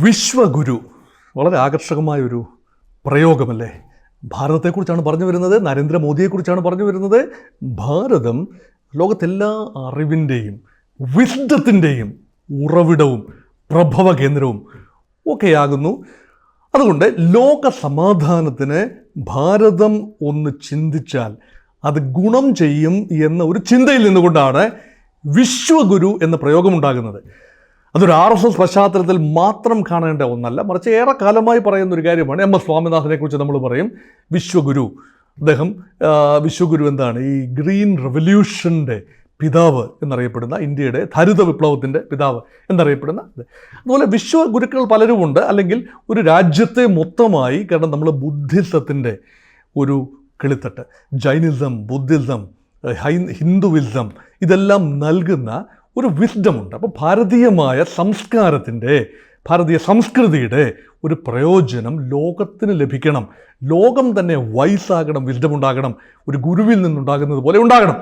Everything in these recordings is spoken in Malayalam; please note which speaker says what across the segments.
Speaker 1: വിശ്വഗുരു വളരെ ആകർഷകമായൊരു പ്രയോഗമല്ലേ. ഭാരതത്തെക്കുറിച്ചാണ് പറഞ്ഞു വരുന്നത്, നരേന്ദ്രമോദിയെക്കുറിച്ചാണ് പറഞ്ഞു വരുന്നത്. ഭാരതം ലോകത്തെല്ലാ അറിവിൻ്റെയും വിസ്ഡത്തിൻ്റെയും ഉറവിടവും പ്രഭവ കേന്ദ്രവും ഒക്കെയാകുന്നു. അതുകൊണ്ട് ലോക സമാധാനത്തിന് ഭാരതം ഒന്ന് ചിന്തിച്ചാൽ അത് ഗുണം ചെയ്യും എന്ന ഒരു ചിന്തയിൽ നിന്നുകൊണ്ടാണ് വിശ്വഗുരു എന്ന പ്രയോഗമുണ്ടാകുന്നത്. അതൊരു RSS പശ്ചാത്തലത്തിൽ മാത്രം കാണേണ്ട ഒന്നല്ല, മറിച്ച് ഏറെ കാലമായി പറയുന്ന ഒരു കാര്യമാണ്. MS സ്വാമിനാഥനെ കുറിച്ച് നമ്മൾ പറയും വിശ്വഗുരു. അദ്ദേഹം വിശ്വഗുരു എന്താണ്? ഈ ഗ്രീൻ റെവല്യൂഷൻ്റെ പിതാവ് എന്നറിയപ്പെടുന്ന, ഇന്ത്യയുടെ ഹരിത വിപ്ലവത്തിൻ്റെ പിതാവ് എന്നറിയപ്പെടുന്ന. അതുപോലെ വിശ്വഗുരുക്കൾ പലരുമുണ്ട്. അല്ലെങ്കിൽ ഒരു രാജ്യത്തെ മൊത്തമായി, കാരണം നമ്മൾ ബുദ്ധിസത്തിൻ്റെ ഒരു കിളിത്തട്ട്, ജൈനിസം, ബുദ്ധിസം, ഹിന്ദുവിസം ഇതെല്ലാം നൽകുന്ന ഒരു വിസ്ഡമുണ്ട്. അപ്പോൾ ഭാരതീയമായ സംസ്കാരത്തിൻ്റെ, ഭാരതീയ സംസ്കൃതിയുടെ ഒരു പ്രയോജനം ലോകത്തിന് ലഭിക്കണം. ലോകം തന്നെ വൈസാകണം, വിസ്ഡമുണ്ടാകണം, ഒരു ഗുരുവിൽ നിന്നുണ്ടാകുന്നത് പോലെ ഉണ്ടാകണം.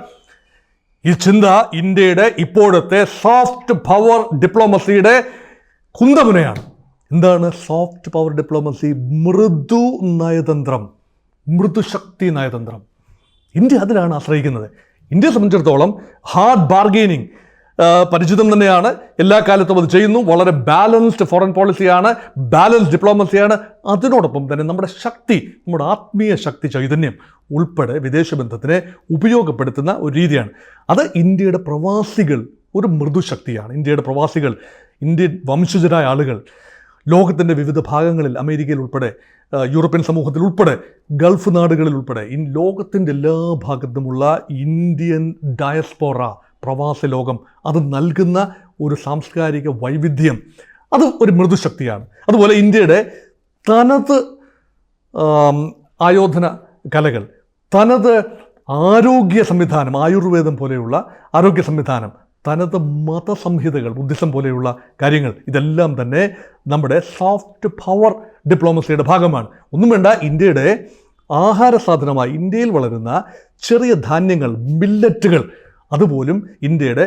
Speaker 1: ഈ ചിന്ത ഇന്ത്യയുടെ ഇപ്പോഴത്തെ സോഫ്റ്റ് പവർ ഡിപ്ലോമസിയുടെ കുന്തമുനയാണ്. എന്താണ് സോഫ്റ്റ് പവർ ഡിപ്ലോമസി? മൃദു നയതന്ത്രം, മൃദുശക്തി നയതന്ത്രം. ഇന്ത്യ അതിലാണ് ആശ്രയിക്കുന്നത്. ഇന്ത്യയെ സംബന്ധിച്ചിടത്തോളം ഹാർഡ് ബാർഗെയിനിങ് പരിചിതം തന്നെയാണ്. എല്ലാ കാലത്തും അത് ചെയ്യുന്നു. വളരെ ബാലൻസ്ഡ് ഫോറിൻ പോളിസിയാണ്, ബാലൻസ്ഡ് ഡിപ്ലോമസിയാണ്. അതിനോടൊപ്പം തന്നെ നമ്മുടെ ശക്തി, നമ്മുടെ ആത്മീയ ശക്തി, ചൈതന്യം ഉൾപ്പെടെ വിദേശ ബന്ധത്തിനെ ഉപയോഗപ്പെടുത്തുന്ന ഒരു രീതിയാണ്. അത് ഇന്ത്യയുടെ പ്രവാസികൾ ഒരു മൃദുശക്തിയാണ്. ഇന്ത്യയുടെ പ്രവാസികൾ, ഇന്ത്യൻ വംശജരായ ആളുകൾ ലോകത്തിൻ്റെ വിവിധ ഭാഗങ്ങളിൽ, അമേരിക്കയിൽ ഉൾപ്പെടെ, യൂറോപ്യൻ സമൂഹത്തിൽ ഉൾപ്പെടെ, ഗൾഫ് നാടുകളിൽ ഉൾപ്പെടെ, ലോകത്തിൻ്റെ എല്ലാ ഭാഗത്തുമുള്ള ഇന്ത്യൻ ഡയസ്പോറ, പ്രവാസ ലോകം, അത് നൽകുന്ന ഒരു സാംസ്കാരിക വൈവിധ്യം, അത് ഒരു മൃദുശക്തിയാണ്. അതുപോലെ ഇന്ത്യയുടെ തനത് ആയോധന കലകൾ, തനത് ആരോഗ്യ സംവിധാനം, ആയുർവേദം പോലെയുള്ള ആരോഗ്യ സംവിധാനം, തനത് മതസംഹിതകൾ, ബുദ്ധിസം പോലെയുള്ള കാര്യങ്ങൾ, ഇതെല്ലാം തന്നെ നമ്മുടെ സോഫ്റ്റ് പവർ ഡിപ്ലോമസിയുടെ ഭാഗമാണ്. ഒന്നും വേണ്ട, ഇന്ത്യയുടെ ആഹാര സാധനമായി ഇന്ത്യയിൽ വളരുന്ന ചെറിയ ധാന്യങ്ങൾ, മില്ലറ്റുകൾ, അതുപോലും ഇന്ത്യയുടെ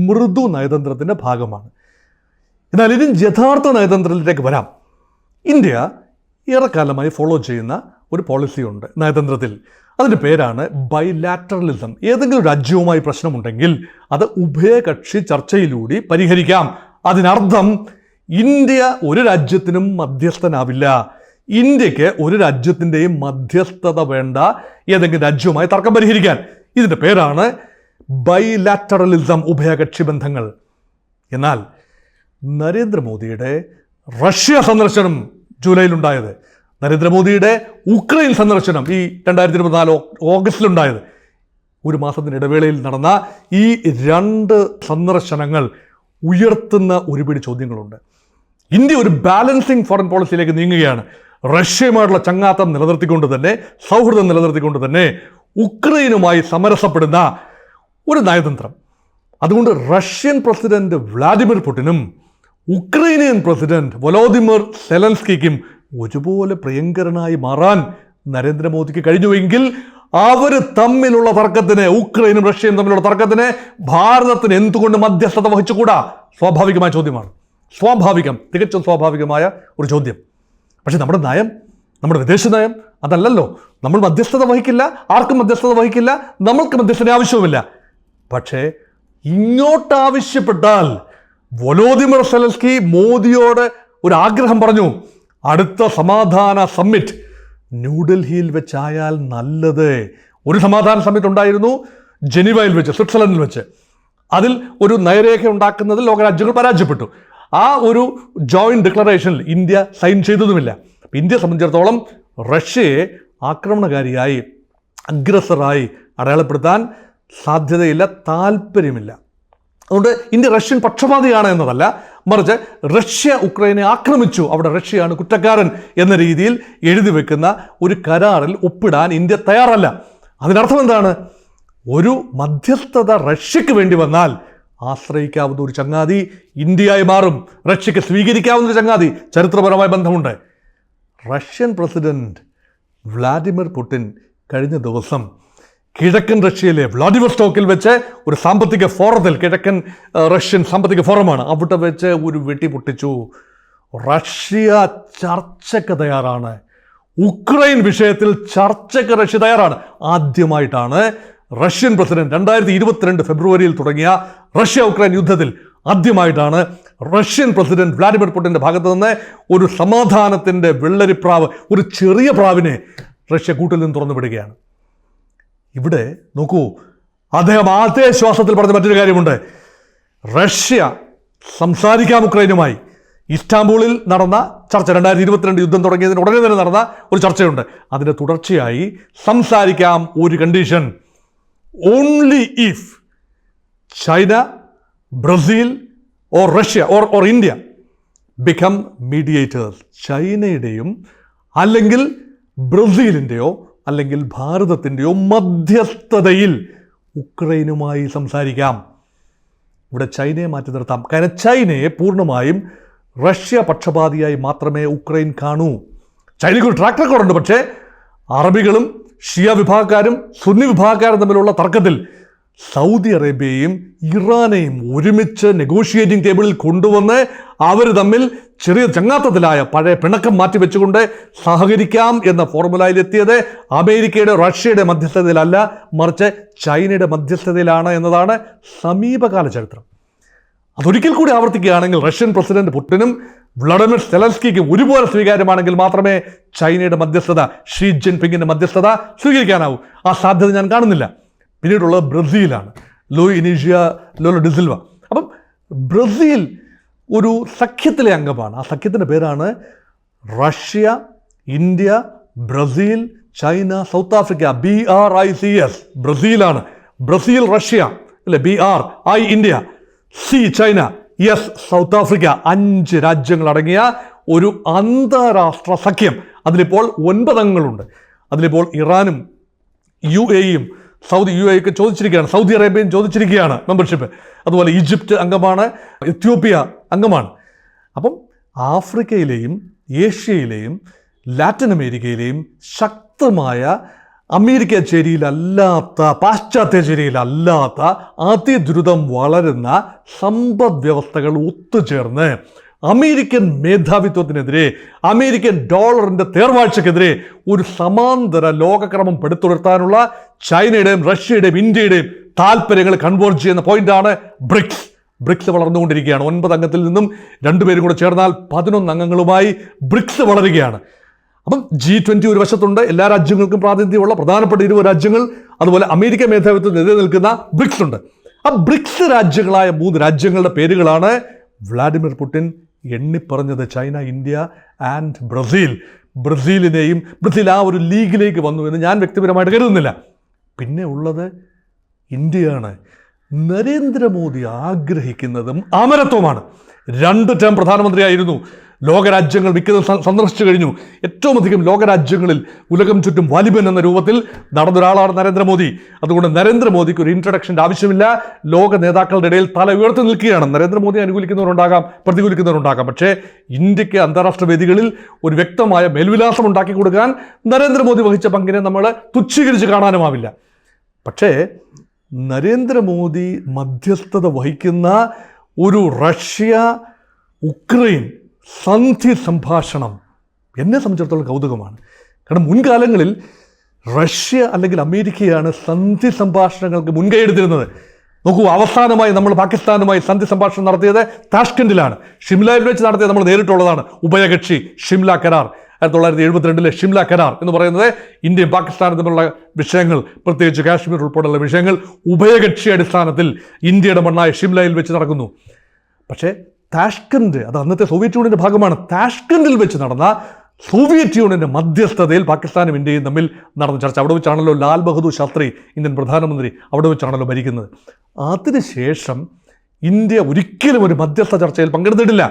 Speaker 1: മൃദു നയതന്ത്രത്തിൻ്റെ ഭാഗമാണ്. എന്നാൽ ഇനി യഥാർത്ഥ നയതന്ത്രത്തിലേക്ക് വരാം. ഇന്ത്യ ഏറെക്കാലമായി ഫോളോ ചെയ്യുന്ന ഒരു പോളിസിയുണ്ട് നയതന്ത്രത്തിൽ. അതിൻ്റെ പേരാണ് ബൈലാറ്ററലിസം. ഏതെങ്കിലും രാജ്യവുമായി പ്രശ്നമുണ്ടെങ്കിൽ അത് ഉഭയകക്ഷി ചർച്ചയിലൂടെ പരിഹരിക്കാം. അതിനർത്ഥം ഇന്ത്യ ഒരു രാജ്യത്തിനും മധ്യസ്ഥനാവില്ല. ഇന്ത്യക്ക് ഒരു രാജ്യത്തിൻ്റെയും മധ്യസ്ഥത വേണ്ട ഏതെങ്കിലും രാജ്യവുമായി തർക്കം പരിഹരിക്കാൻ. ഇതിൻ്റെ പേരാണ് ബൈലാറ്ററലിസം, ഉഭയകക്ഷി ബന്ധങ്ങൾ. എന്നാൽ നരേന്ദ്രമോദിയുടെ റഷ്യ സന്ദർശനം ജൂലൈയിലുണ്ടായത്, നരേന്ദ്രമോദിയുടെ ഉക്രൈൻ സന്ദർശനം ഈ 2024 ഓഗസ്റ്റിലുണ്ടായത്, ഒരു മാസത്തിന് ഇടവേളയിൽ നടന്ന ഈ 2 സന്ദർശനങ്ങൾ ഉയർത്തുന്ന ഒരുപിടി ചോദ്യങ്ങളുണ്ട്. ഇന്ത്യ ഒരു ബാലൻസിങ് ഫോറിൻ പോളിസിയിലേക്ക് നീങ്ങുകയാണ്. റഷ്യയുമായിട്ടുള്ള ചങ്ങാത്തം നിലനിർത്തിക്കൊണ്ട് തന്നെ, സൗഹൃദം നിലനിർത്തിക്കൊണ്ട് തന്നെ ഉക്രൈനുമായി സമരസപ്പെടുന്ന ഒരു നയതന്ത്രം. അതുകൊണ്ട് റഷ്യൻ പ്രസിഡന്റ് വ്ളാഡിമിർ പുടിനും ഉക്രൈനിയൻ പ്രസിഡന്റ് വൊലോദിമിർ സെലൻസ്കിക്കും ഒരുപോലെ പ്രിയങ്കരനായി മാറാൻ നരേന്ദ്രമോദിക്ക് കഴിഞ്ഞുവെങ്കിൽ അവർ തമ്മിലുള്ള തർക്കത്തിന്, ഉക്രൈനും റഷ്യയും തമ്മിലുള്ള തർക്കത്തിന് ഭാരതത്തിന് എന്തുകൊണ്ട് മധ്യസ്ഥത വഹിച്ചുകൂടാ? സ്വാഭാവികമായ ചോദ്യമാണ്. സ്വാഭാവികം, തികച്ചും സ്വാഭാവികമായ ഒരു ചോദ്യം. പക്ഷെ നമ്മുടെ നയം, നമ്മുടെ വിദേശ നയം അതല്ലല്ലോ. നമ്മൾ മധ്യസ്ഥത വഹിക്കില്ല, ആർക്കും മധ്യസ്ഥത വഹിക്കില്ല, നമ്മൾക്ക് മധ്യസ്ഥത ആവശ്യവുമില്ല. പക്ഷേ ഇങ്ങോട്ട് ആവശ്യപ്പെട്ടാൽ വൊലോദിമിർ സെലൻസ്കി മോദിയോട് ഒരു ആഗ്രഹം പറഞ്ഞു. അടുത്ത സമാധാന സമ്മിറ്റ് ന്യൂഡൽഹിയിൽ വെച്ചായാൽ നല്ലത്. ഒരു സമാധാന സമ്മിറ്റ് ഉണ്ടായിരുന്നു ജനീവയിൽ വെച്ച്, സ്വിറ്റ്സർലൻഡിൽ വെച്ച്. അതിൽ ഒരു നയരേഖ ഉണ്ടാക്കുന്നതിൽ ലോകരാജ്യങ്ങൾ പരാജയപ്പെട്ടു. ആ ഒരു ജോയിന്റ് ഡിക്ലറേഷനിൽ ഇന്ത്യ സൈൻ ചെയ്തതുമില്ല. ഇന്ത്യയെ സംബന്ധിച്ചിടത്തോളം റഷ്യയെ ആക്രമണകാരിയായി, അഗ്രസറായി അടയാളപ്പെടുത്താൻ സാധ്യതയില്ല, താല്പര്യമില്ല. അതുകൊണ്ട് ഇന്ത്യ റഷ്യൻ പക്ഷപാതിയാണ് എന്നതല്ല, മറിച്ച് റഷ്യ ഉക്രൈനെ ആക്രമിച്ചു, അവിടെ റഷ്യയാണ് കുറ്റക്കാരൻ എന്ന രീതിയിൽ എഴുതി വെക്കുന്ന ഒരു കരാറിൽ ഒപ്പിടാൻ ഇന്ത്യ തയ്യാറല്ല. അതിനർത്ഥം എന്താണ്? ഒരു മധ്യസ്ഥത റഷ്യക്ക് വേണ്ടി വന്നാൽ ആശ്രയിക്കാവുന്ന ഒരു ചങ്ങാതി ഇന്ത്യയായി മാറും. റഷ്യക്ക് സ്വീകരിക്കാവുന്ന ഒരു ചങ്ങാതി, ചരിത്രപരമായ ബന്ധമുണ്ട്. റഷ്യൻ പ്രസിഡന്റ് വ്ളാഡിമിർ പുടിൻ കഴിഞ്ഞ ദിവസം കിഴക്കൻ റഷ്യയിലെ വ്ളാഡിവോസ്റ്റോക്കിൽ വെച്ച് ഒരു സാമ്പത്തിക ഫോറത്തിൽ, കിഴക്കൻ റഷ്യൻ സാമ്പത്തിക ഫോറമാണ്, അവിടെ വെച്ച് ഒരു വെട്ടി പൊട്ടിച്ചു. റഷ്യ ചർച്ചയ്ക്ക് തയ്യാറാണ്. ഉക്രൈൻ വിഷയത്തിൽ ചർച്ചയ്ക്ക് റഷ്യ തയ്യാറാണ്. ആദ്യമായിട്ടാണ് റഷ്യൻ പ്രസിഡന്റ് 2022 ഫെബ്രുവരിയിൽ തുടങ്ങിയ റഷ്യ ഉക്രൈൻ യുദ്ധത്തിൽ ആദ്യമായിട്ടാണ് റഷ്യൻ പ്രസിഡന്റ് വ്ളാഡിമിർ പുടിൻ്റെ ഭാഗത്ത് നിന്ന് ഒരു സമാധാനത്തിൻ്റെ വെള്ളരിപ്രാവ്, ഒരു ചെറിയ പ്രാവിനെ റഷ്യ കൂട്ടിൽ നിന്ന് തുറന്നു വിടുകയാണ്. ഇവിടെ നോക്കൂ, അദ്ദേഹം ആദ്യ ശ്വാസത്തിൽ പറഞ്ഞ മറ്റൊരു കാര്യമുണ്ട്. റഷ്യ സംസാരിക്കാം ഉക്രൈനുമായി. ഇസ്താംബൂളിൽ നടന്ന ചർച്ച, 2022 യുദ്ധം തുടങ്ങിയതിന് ഉടനെ തന്നെ നടന്ന ഒരു ചർച്ചയുണ്ട്. അതിൻ്റെ തുടർച്ചയായി സംസാരിക്കാം, ഒരു condition, only if China, Brazil or Russia or India become mediators. ചൈനയുടെയും അല്ലെങ്കിൽ ബ്രസീലിൻ്റെയോ അല്ലെങ്കിൽ ഭാരതത്തിൻ്റെയോ മധ്യസ്ഥതയിൽ ഉക്രൈനുമായി സംസാരിക്കാം. ഇവിടെ ചൈനയെ മാറ്റി നിർത്താം. കാരണം ചൈനയെ പൂർണ്ണമായും റഷ്യ പക്ഷപാതിയായി മാത്രമേ ഉക്രൈൻ കാണൂ. ചൈനയ്ക്ക് ഒരു ട്രാക്ക് റെക്കോർഡുണ്ട്. പക്ഷേ അറബികളും ഷിയ വിഭാഗക്കാരും സുന്നി വിഭാഗക്കാരും തമ്മിലുള്ള തർക്കത്തിൽ സൗദി അറേബ്യയും ഇറാനെയും ഒരുമിച്ച് നെഗോഷിയേറ്റിംഗ് ടേബിളിൽ കൊണ്ടുവന്ന് അവർ തമ്മിൽ ചെറിയ ചങ്ങാത്തത്തിലായ പഴയ പിണക്കം മാറ്റിവെച്ചുകൊണ്ട് സഹകരിക്കാം എന്ന ഫോർമുലയിലെത്തിയത് അമേരിക്കയുടെ റഷ്യയുടെ മധ്യസ്ഥതയിലല്ല, മറിച്ച് ചൈനയുടെ മധ്യസ്ഥതയിലാണ് എന്നതാണ് സമീപകാല ചരിത്രം. അതൊരിക്കൽ കൂടി ആവർത്തിക്കുകയാണെങ്കിൽ റഷ്യൻ പ്രസിഡന്റ് പുടിനും വ്ളാഡിമിർ സെലൻസ്കിക്കും ഒരുപോലെ സ്വീകാര്യമാണെങ്കിൽ മാത്രമേ ചൈനയുടെ മധ്യസ്ഥത, ഷീ ജിൻപിങ്ങിൻ്റെ മധ്യസ്ഥത സ്വീകരിക്കാനാവൂ. ആ സാധ്യത ഞാൻ കാണുന്നില്ല. പിന്നീടുള്ളത് ബ്രസീലാണ്, Luiz Inacio Lula da Silva. അപ്പം ബ്രസീൽ ഒരു സഖ്യത്തിലെ അംഗമാണ്. ആ സഖ്യത്തിൻ്റെ പേരാണ് Russia, India, Brazil, China, South Africa, BRICS. ബ്രസീലാണ്. ബ്രസീൽ റഷ്യ അല്ലെ, BRI India, C China, S South Africa. 5 രാജ്യങ്ങൾ അടങ്ങിയ ഒരു അന്താരാഷ്ട്ര സഖ്യം. അതിലിപ്പോൾ 9 അംഗങ്ങളുണ്ട്. അതിലിപ്പോൾ ഇറാനും UAEയും UAE ചോദിച്ചിരിക്കുകയാണ്, സൗദി അറേബ്യയും ചോദിച്ചിരിക്കുകയാണ് മെമ്പർഷിപ്പ്. അതുപോലെ ഈജിപ്റ്റ് അംഗമാണ്, എത്യോപ്യ അംഗമാണ്. അപ്പം ആഫ്രിക്കയിലെയും ഏഷ്യയിലെയും ലാറ്റിൻ അമേരിക്കയിലെയും ശക്തമായ അമേരിക്ക ചേരിയിലല്ലാത്ത, പാശ്ചാത്യ ചേരിയിലല്ലാത്ത അതിദ്രുതം വളരുന്ന സമ്പദ് വ്യവസ്ഥകൾ ഒത്തുചേർന്ന് അമേരിക്കൻ മേധാവിത്വത്തിനെതിരെ, അമേരിക്കൻ ഡോളറിൻ്റെ തേർവാഴ്ചക്കെതിരെ ഒരു സമാന്തര ലോകക്രമം പെടുത്തുയർത്താനുള്ള ചൈനയുടെയും റഷ്യയുടെയും ഇന്ത്യയുടെയും താല്പര്യങ്ങൾ കൺവേർജ് ചെയ്യുന്ന പോയിന്റാണ് ബ്രിക്സ്. ബ്രിക്സ് വളർന്നുകൊണ്ടിരിക്കുകയാണ്. 9 അംഗത്തിൽ നിന്നും 2 പേരും കൂടെ ചേർന്നാൽ 11 അംഗങ്ങളുമായി ബ്രിക്സ് വളരുകയാണ്. അപ്പം G20 ഒരു വശത്തുണ്ട്, എല്ലാ രാജ്യങ്ങൾക്കും പ്രാതിനിധ്യമുള്ള പ്രധാനപ്പെട്ട 20 രാജ്യങ്ങൾ. അതുപോലെ അമേരിക്ക മേധാവിത്വത്തിനെതിരെ നിൽക്കുന്ന ബ്രിക്സ് ഉണ്ട്. ആ ബ്രിക്സ് രാജ്യങ്ങളായ 3 രാജ്യങ്ങളുടെ പേരുകളാണ് വ്ളാഡിമിർ പുടിൻ എണ്ണിപ്പറഞ്ഞത്. China, India and Brazil. Brazil ആ ഒരു ലീഗിലേക്ക് വന്നു എന്ന് ഞാൻ വ്യക്തിപരമായിട്ട് കരുതുന്നില്ല. പിന്നെ ഉള്ളത് ഇന്ത്യയാണ്. നരേന്ദ്രമോദി ആഗ്രഹിക്കുന്നതും അമരത്വമാണ്. 2 ടേം പ്രധാനമന്ത്രിയായിരുന്നു. ലോകരാജ്യങ്ങൾ മിക്കതും സന്ദർശിച്ചു കഴിഞ്ഞു. ഏറ്റവും അധികം ലോകരാജ്യങ്ങളിൽ ഉലകം ചുറ്റും വാലിബൻ എന്ന രൂപത്തിൽ നടന്നൊരാളാണ് നരേന്ദ്രമോദി. അതുകൊണ്ട് നരേന്ദ്രമോദിക്ക് ഒരു ഇൻട്രഡക്ഷൻ്റെ ആവശ്യമില്ല. ലോക നേതാക്കളുടെ ഇടയിൽ തല ഉയർത്തി നിൽക്കുകയാണ്. നരേന്ദ്രമോദി അനുകൂലിക്കുന്നവരുണ്ടാകാം, പ്രതികൂലിക്കുന്നവരുണ്ടാകാം. പക്ഷേ ഇന്ത്യക്ക് അന്താരാഷ്ട്ര വേദികളിൽ ഒരു വ്യക്തമായ മേൽവിലാസം ഉണ്ടാക്കി കൊടുക്കാൻ നരേന്ദ്രമോദി വഹിച്ച പങ്കിനെ നമ്മൾ തുച്ഛീകരിച്ച് കാണാനുമാവില്ല. പക്ഷേ നരേന്ദ്രമോദി മധ്യസ്ഥത വഹിക്കുന്ന ഒരു റഷ്യ ഉക്രൈൻ സന്ധി സംഭാഷണം എന്നെ സംബന്ധിച്ചിടത്തോളം കൗതുകമാണ്. കാരണം മുൻകാലങ്ങളിൽ റഷ്യ അല്ലെങ്കിൽ അമേരിക്കയാണ് സന്ധി സംഭാഷണങ്ങൾക്ക് മുൻകൈ എടുത്തിരുന്നത്. നോക്കൂ, അവസാനമായി നമ്മൾ പാകിസ്ഥാനുമായി സന്ധി സംഭാഷണം നടത്തിയത് താഷ്കൻഡിലാണ്. ഷിംലയിൽ വെച്ച് നടത്തിയത് നമ്മൾ നേരിട്ടുള്ളതാണ്. ഉഭയകക്ഷി ഷിംല കരാർ, 1972 ഷിംല കരാർ എന്ന് പറയുന്നത് ഇന്ത്യയും പാകിസ്ഥാനും തമ്മിലുള്ള വിഷയങ്ങൾ, പ്രത്യേകിച്ച് കാശ്മീർ ഉൾപ്പെടെയുള്ള വിഷയങ്ങൾ ഉഭയകക്ഷി അടിസ്ഥാനത്തിൽ ഇന്ത്യയുടെ മണ്ണായ ഷിംലയിൽ വെച്ച് നടക്കുന്നു. പക്ഷേ താഷ്കൻഡ്, അത് അന്നത്തെ സോവിയറ്റ് യൂണിയൻ്റെ ഭാഗമാണ്. താഷ്കൻഡിൽ വെച്ച് നടന്ന സോവിയറ്റ് യൂണിയൻ്റെ മധ്യസ്ഥതയിൽ പാകിസ്ഥാനും ഇന്ത്യയും തമ്മിൽ നടന്ന ചർച്ച. അവിടെ വെച്ചാണല്ലോ ലാൽ ബഹദൂർ ശാസ്ത്രി, ഇന്ത്യൻ പ്രധാനമന്ത്രി, അവിടെ വെച്ചാണല്ലോ ഭരിക്കുന്നത്. അതിനുശേഷം ഇന്ത്യ ഒരിക്കലും ഒരു മധ്യസ്ഥ ചർച്ചയിൽ പങ്കെടുത്തിട്ടില്ല.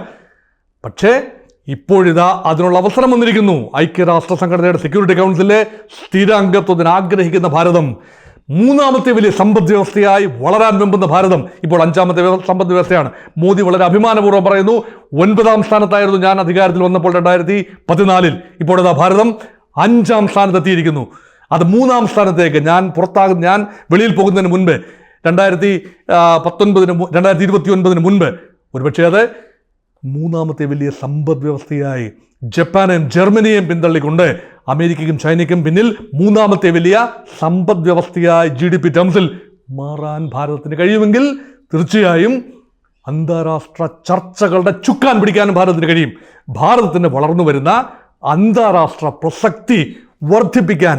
Speaker 1: പക്ഷേ ഇപ്പോഴിതാ അതിനുള്ള അവസരം വന്നിരിക്കുന്നു. ഐക്യരാഷ്ട്ര സംഘടനയുടെ സെക്യൂരിറ്റി കൗൺസിലിലെ സ്ഥിരാംഗത്വത്തിന് ആഗ്രഹിക്കുന്ന ഭാരതം, 3ാമത്തെ വലിയ സമ്പദ് വ്യവസ്ഥയായി വളരാൻ വെമ്പുന്ന ഭാരതം ഇപ്പോൾ 5ാമത്തെ സമ്പദ് വ്യവസ്ഥയാണ്. മോദി വളരെ അഭിമാനപൂർവ്വം പറയുന്നു, 9ാം സ്ഥാനത്തായിരുന്നു ഞാൻ അധികാരത്തിൽ വന്നപ്പോൾ 2014. ഇപ്പോഴത്തെ ഭാരതം 5ാം സ്ഥാനത്തെത്തിയിരിക്കുന്നു. അത് 3ാം സ്ഥാനത്തേക്ക് ഞാൻ വെളിയിൽ പോകുന്നതിന് മുൻപ് 2019 മുൻപ് ഒരുപക്ഷെ അത് മൂന്നാമത്തെ വലിയ സമ്പദ് വ്യവസ്ഥയായി ജപ്പാനെയും ജർമ്മനിയെയും പിന്തള്ളിക്കൊണ്ട് അമേരിക്കയ്ക്കും ചൈനയ്ക്കും പിന്നിൽ മൂന്നാമത്തെ വലിയ സമ്പദ് വ്യവസ്ഥയായി GDP ടേംസിൽ മാറാൻ ഭാരതത്തിന് കഴിയുമെങ്കിൽ തീർച്ചയായും അന്താരാഷ്ട്ര ചർച്ചകളുടെ ചുക്കാൻ പിടിക്കാനും ഭാരതത്തിന് കഴിയും. ഭാരതത്തിന് വളർന്നു വരുന്ന അന്താരാഷ്ട്ര പ്രസക്തി വർദ്ധിപ്പിക്കാൻ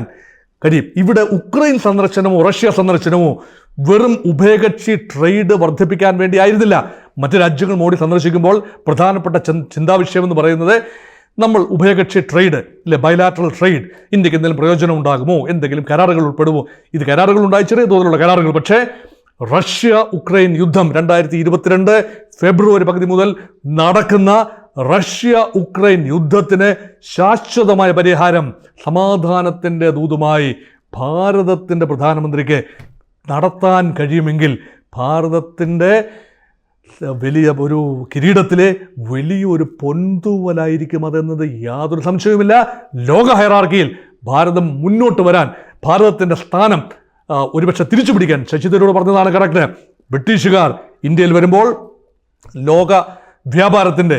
Speaker 1: കഴിയും. ഇവിടെ ഉക്രൈൻ സന്ദർശനമോ റഷ്യ സന്ദർശനമോ വെറും ഉഭയകക്ഷി ട്രേഡ് വർദ്ധിപ്പിക്കാൻ വേണ്ടി ആയിരുന്നില്ല. മറ്റ് രാജ്യങ്ങൾ മോഡി സന്ദർശിക്കുമ്പോൾ പ്രധാനപ്പെട്ട ചിന്താവിഷയം എന്ന് പറയുന്നത് നമ്മൾ ഉഭയകക്ഷി ട്രേഡ് ബൈലാറ്ററൽ ട്രേഡ് ഇന്ത്യക്ക് എന്തെങ്കിലും പ്രയോജനം ഉണ്ടാകുമോ, എന്തെങ്കിലും കരാറുകൾ ഉൾപ്പെടുമോ. ഇത് കരാറുകൾ ഉണ്ടായി, ചെറിയ തോതിലുള്ള കരാറുകൾ. പക്ഷേ റഷ്യ ഉക്രൈൻ യുദ്ധം 2022 ഫെബ്രുവരി പകുതി മുതൽ നടക്കുന്ന റഷ്യ ഉക്രൈൻ യുദ്ധത്തിന് ശാശ്വതമായ പരിഹാരം സമാധാനത്തിൻ്റെ ദൂതുമായി ഭാരതത്തിൻ്റെ പ്രധാനമന്ത്രിക്ക് നടത്താൻ കഴിയുമെങ്കിൽ ഭാരതത്തിൻ്റെ വലിയ ഒരു കിരീടത്തിലെ വലിയൊരു പൊൻതൂവലായിരിക്കും അതെന്നത് യാതൊരു സംശയവുമില്ല. ലോക ഹൈറാർക്കിയിൽ ഭാരതം മുന്നോട്ട് വരാൻ, ഭാരതത്തിൻ്റെ സ്ഥാനം ഒരുപക്ഷെ തിരിച്ചു പിടിക്കാൻ ശശി തരൂർ പറഞ്ഞതാണ് കറക്റ്റ്. ബ്രിട്ടീഷുകാർ ഇന്ത്യയിൽ വരുമ്പോൾ ലോക വ്യാപാരത്തിൻ്റെ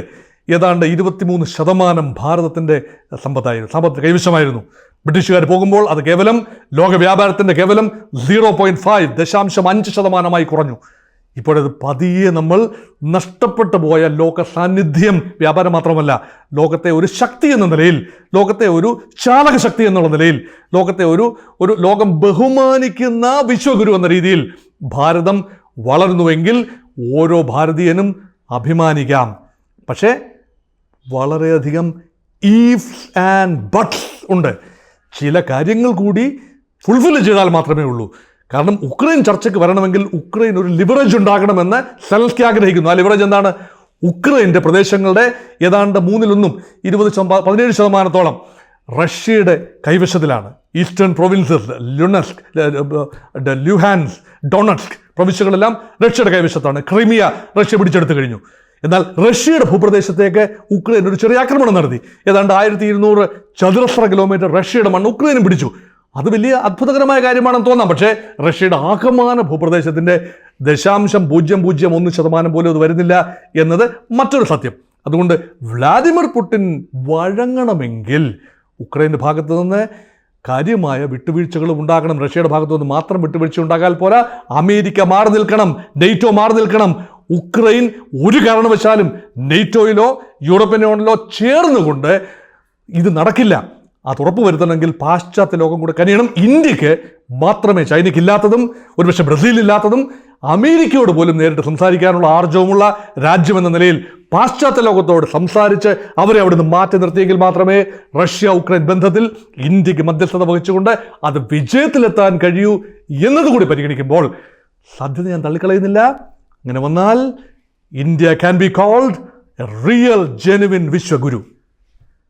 Speaker 1: ഏതാണ്ട് 23% ഭാരതത്തിൻ്റെ സമ്പത്ത് കൈവശമായിരുന്നു. ബ്രിട്ടീഷുകാർ പോകുമ്പോൾ അത് കേവലം ലോക വ്യാപാരത്തിൻ്റെ കേവലം 0.5% കുറഞ്ഞു. ഇപ്പോഴത് പതിയെ നമ്മൾ നഷ്ടപ്പെട്ടു പോയ ലോക സാന്നിധ്യം, വ്യാപാരം മാത്രമല്ല, ലോകത്തെ ഒരു ശക്തി എന്ന നിലയിൽ, ലോകത്തെ ഒരു ചാലക ശക്തി എന്നുള്ള നിലയിൽ, ലോകത്തെ ഒരു ലോകം ബഹുമാനിക്കുന്ന വിശ്വഗുരു എന്ന രീതിയിൽ ഭാരതം വളർന്നുവെങ്കിൽ ഓരോ ഭാരതീയനും അഭിമാനിക്കാം. പക്ഷേ വളരെയധികം ഈഫ്സ് ആൻഡ് ബട്ട്സ് ഉണ്ട്. ചില കാര്യങ്ങൾ കൂടി ഫുൾഫിൽ ചെയ്താൽ മാത്രമേ ഉള്ളൂ. കാരണം ഉക്രൈൻ ചർച്ചയ്ക്ക് വരണമെങ്കിൽ ഉക്രൈൻ ഒരു ലിവറേജ് ഉണ്ടാകണമെന്ന് സെലൻസ്കി ആഗ്രഹിക്കുന്നു. ആ ലിവറേജ് എന്താണ്? ഉക്രൈൻ്റെ പ്രദേശങ്ങളുടെ ഏതാണ്ട് 1/3 17% റഷ്യയുടെ കൈവശത്തിലാണ്. ഈസ്റ്റേൺ പ്രൊവിൻസസ്, ലുഹാൻസ്, ഡൊണറ്റ്സ്ക് പ്രവിശ്യകളെല്ലാം റഷ്യയുടെ കൈവശത്താണ്. ക്രിമിയ റഷ്യ പിടിച്ചെടുത്തു കഴിഞ്ഞു. എന്നാൽ റഷ്യയുടെ ഭൂപ്രദേശത്തേക്ക് ഉക്രൈൻ ഒരു ചെറിയ ആക്രമണം നടത്തി. ഏതാണ്ട് 1200 ചതുരശ്ര കിലോമീറ്റർ റഷ്യയുടെ മണ്ണ് ഉക്രൈനും പിടിച്ചു. അത് വലിയ അത്ഭുതകരമായ കാര്യമാണെന്ന് തോന്നാം. പക്ഷേ റഷ്യയുടെ ആകമാന ഭൂപ്രദേശത്തിൻ്റെ 0.001% പോലും അത് വരുന്നില്ല എന്നത് മറ്റൊരു സത്യം. അതുകൊണ്ട് വ്ളാദിമിർ പുടിൻ വഴങ്ങണമെങ്കിൽ ഉക്രൈൻ്റെ ഭാഗത്തു നിന്ന് കാര്യമായ വിട്ടുവീഴ്ചകളും ഉണ്ടാകണം. റഷ്യയുടെ ഭാഗത്തു നിന്ന് മാത്രം വിട്ടുവീഴ്ച ഉണ്ടാകാൻ പോരാ, അമേരിക്ക മാറി നിൽക്കണം, നെയ്റ്റോ മാറി നിൽക്കണം. ഉക്രൈൻ ഒരു കാരണവശാലും നെയ്റ്റോയിലോ യൂറോപ്യൻ യൂണിയനിലോ ചേർന്നുകൊണ്ട് ഇത് നടക്കില്ല. അത് ഉറപ്പുവരുത്തണമെങ്കിൽ പാശ്ചാത്യ ലോകം കൂടെ കനിയണം. ഇന്ത്യക്ക് മാത്രമേ, ചൈനയ്ക്കില്ലാത്തതും ഒരുപക്ഷെ ബ്രസീലില്ലാത്തതും അമേരിക്കയോട് പോലും നേരിട്ട് സംസാരിക്കാനുള്ള ആർജവമുള്ള രാജ്യമെന്ന നിലയിൽ പാശ്ചാത്യ ലോകത്തോട് സംസാരിച്ച് അവരെ അവിടുന്ന് മാറ്റി നിർത്തിയെങ്കിൽ മാത്രമേ റഷ്യ ഉക്രൈൻ ബന്ധത്തിൽ ഇന്ത്യക്ക് മധ്യസ്ഥത വഹിച്ചുകൊണ്ട് അത് വിജയത്തിലെത്താൻ കഴിയൂ എന്നതുകൂടി പരിഗണിക്കുമ്പോൾ സാധ്യത ഞാൻ തള്ളിക്കളയുന്നില്ല. അങ്ങനെ വന്നാൽ India can be called a real genuine വിശ്വഗുരു.